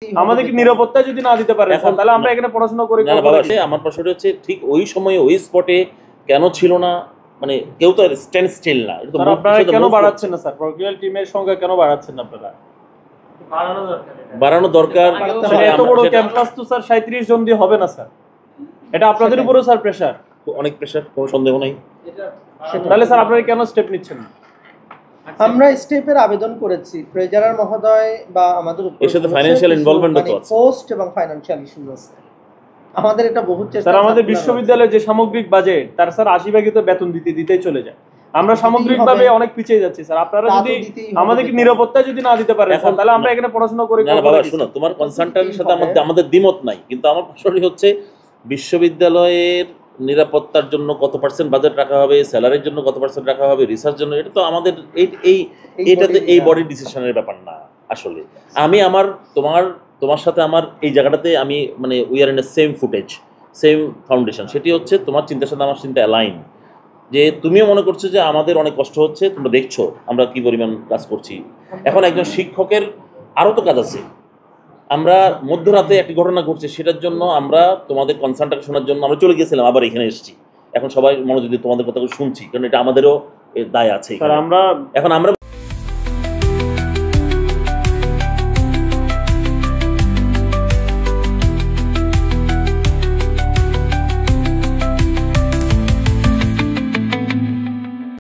আমাদেরকে নিরাপত্তা যদি না দিতে পারে তাহলে আমরা এখানে পড়াশোনা করে না বাবা, আমার প্রশ্নটা হচ্ছে ঠিক ওই সময়ে ওই স্পটে কেন ছিল না, মানে কেউ তো স্ট্যান্ড স্টিল না। আপনারা কেন বাড়াচ্ছেন না স্যার? প্রক্রিয়াল টিমের সংখ্যা কেন বাড়াচ্ছেন না আপনারা? বাড়ানো দরকার। এত বড় ক্যাম্পাস তো স্যার 37 জন দিয়ে হবে না স্যার, এটা আপনাদের উপরও স্যার প্রেসার, অনেক প্রেসার, কোনো সন্দেহ নাই। তাহলে স্যার আপনারা কেন স্টেপ নিচ্ছেন না? আমরা স্টেপের আবেদন করেছি, ট্রেজারার মহোদয় বা আমাদের এর সাথে ফাইনান্সিয়াল ইনভলভমেন্ট তো আছে, পোস্ট এবং ফাইনান্সিয়াল ইস্যু আছে। আমাদের এটা বহু চেষ্টা, স্যার আমাদের বিশ্ববিদ্যালয়ের যে সামগ্রিক বাজেট তার স্যার 80% তো বেতন দিতেই চলে যায়, আমরা সামগ্রিকভাবে অনেক পিছিয়ে যাচ্ছি স্যার। আপনারা যদি আমাদেরকে নিরাপত্তা যদি না দিতে পারেন তাহলে আমরা এখানে পড়াশোনা করে। না বাবা শোনো, তোমার কনসার্নটার সাথে আমাদের দ্বিমত নাই, কিন্তু আমার প্রশ্নটি হচ্ছে বিশ্ববিদ্যালয়ের নিরাপত্তার জন্য কত পার্সেন্ট বাজেট রাখা হবে, স্যালারির জন্য কত পার্সেন্ট রাখা হবে, রিসার্চ জন্য, এটা তো আমাদের এইটাতে এই বডি ডিসিশনের ব্যাপার না আসলে। আমি তোমার সাথে আমার এই জায়গাটাতে আমি মানে we are in a same footage, same foundation. সেটি হচ্ছে তোমার চিন্তার সাথে আমার চিন্তা অ্যালাইন, যে তুমিও মনে করছো যে আমাদের অনেক কষ্ট হচ্ছে, তোমরা দেখছো আমরা কি পরিমাণ কাজ করছি। এখন একজন শিক্ষকের আরও তো কাজ আছে। আমরা মধ্যরাতে একটি ঘটনা ঘটছে, সেটার জন্য আমরা তোমাদের কনসার্নটা শোনার জন্য আমরা চলে গিয়েছিলাম, আবার এখানে এসেছি। এখন সবাই মনোযোগ দিয়ে তোমাদের কথা শুনছি, কারণ এটা আমাদেরও দায় আছে। এখন আমরা